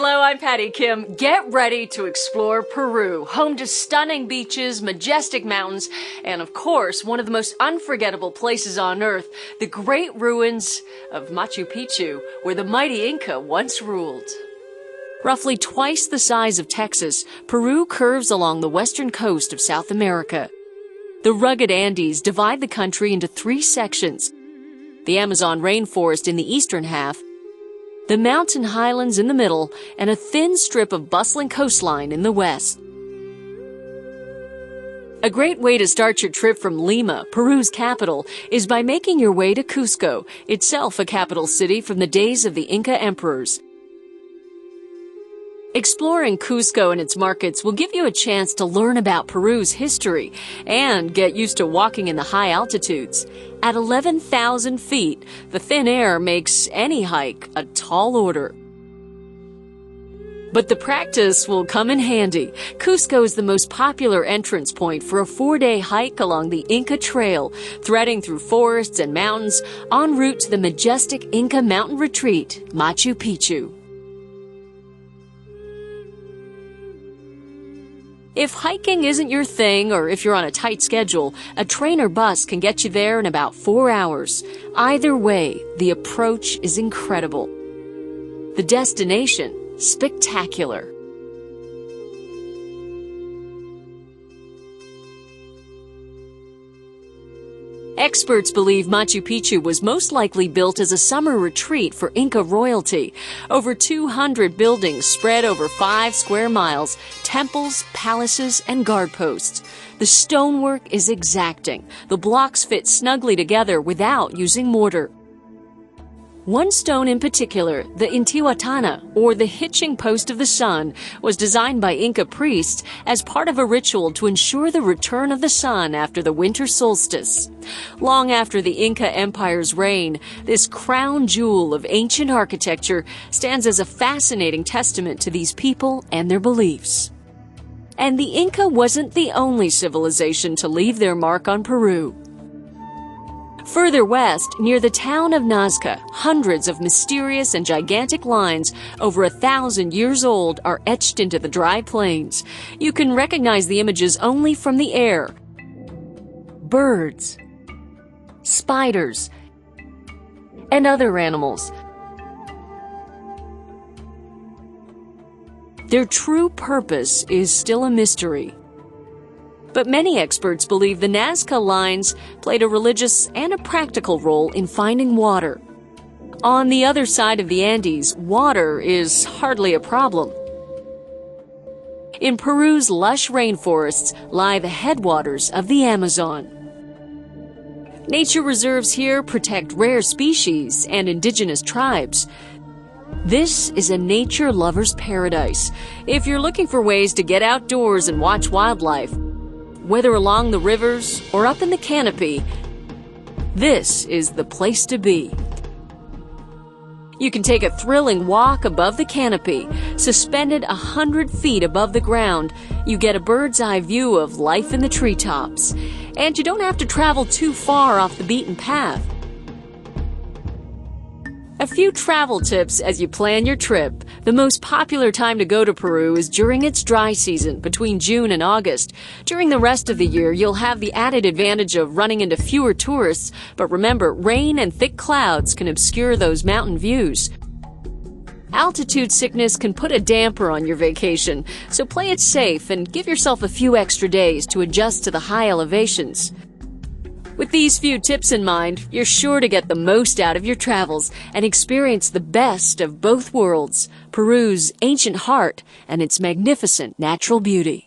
Hello, I'm Patty Kim. Get ready to explore Peru, home to stunning beaches, majestic mountains, and of course, one of the most unforgettable places on earth, the great ruins of Machu Picchu, where the mighty Inca once ruled. Roughly twice the size of Texas, Peru curves along the western coast of South America. The rugged Andes divide the country into three sections: the Amazon rainforest in the eastern half, the mountain highlands in the middle, and a thin strip of bustling coastline in the west. A great way to start your trip from Lima, Peru's capital, is by making your way to Cusco, itself a capital city from the days of the Inca emperors. Exploring Cusco and its markets will give you a chance to learn about Peru's history and get used to walking in the high altitudes. At 11,000 feet, the thin air makes any hike a tall order. But the practice will come in handy. Cusco is the most popular entrance point for a 4-day hike along the Inca Trail, threading through forests and mountains en route to the majestic Inca mountain retreat, Machu Picchu. If hiking isn't your thing, or if you're on a tight schedule, a train or bus can get you there in about 4 hours. Either way, the approach is incredible. The destination, spectacular. Experts believe Machu Picchu was most likely built as a summer retreat for Inca royalty. Over 200 buildings spread over 5 square miles, temples, palaces, and guard posts. The stonework is exacting. The blocks fit snugly together without using mortar. One stone in particular, the Intihuatana, or the hitching post of the sun, was designed by Inca priests as part of a ritual to ensure the return of the sun after the winter solstice. Long after the Inca Empire's reign, this crown jewel of ancient architecture stands as a fascinating testament to these people and their beliefs. And the Inca wasn't the only civilization to leave their mark on Peru. Further west, near the town of Nazca, hundreds of mysterious and gigantic lines over 1,000 years old are etched into the dry plains. You can recognize the images only from the air. Birds, spiders, and other animals. Their true purpose is still a mystery. But many experts believe the Nazca lines played a religious and a practical role in finding water. On the other side of the Andes, water is hardly a problem. In Peru's lush rainforests lie the headwaters of the Amazon. Nature reserves here protect rare species and indigenous tribes. This is a nature lover's paradise. If you're looking for ways to get outdoors and watch wildlife, whether along the rivers or up in the canopy, this is the place to be. You can take a thrilling walk above the canopy. Suspended 100 feet above the ground, you get a bird's eye view of life in the treetops. And you don't have to travel too far off the beaten path. A few travel tips as you plan your trip. The most popular time to go to Peru is during its dry season, between June and August. During the rest of the year, you'll have the added advantage of running into fewer tourists, but remember, rain and thick clouds can obscure those mountain views. Altitude sickness can put a damper on your vacation, so play it safe and give yourself a few extra days to adjust to the high elevations. With these few tips in mind, you're sure to get the most out of your travels and experience the best of both worlds, Peru's ancient heart and its magnificent natural beauty.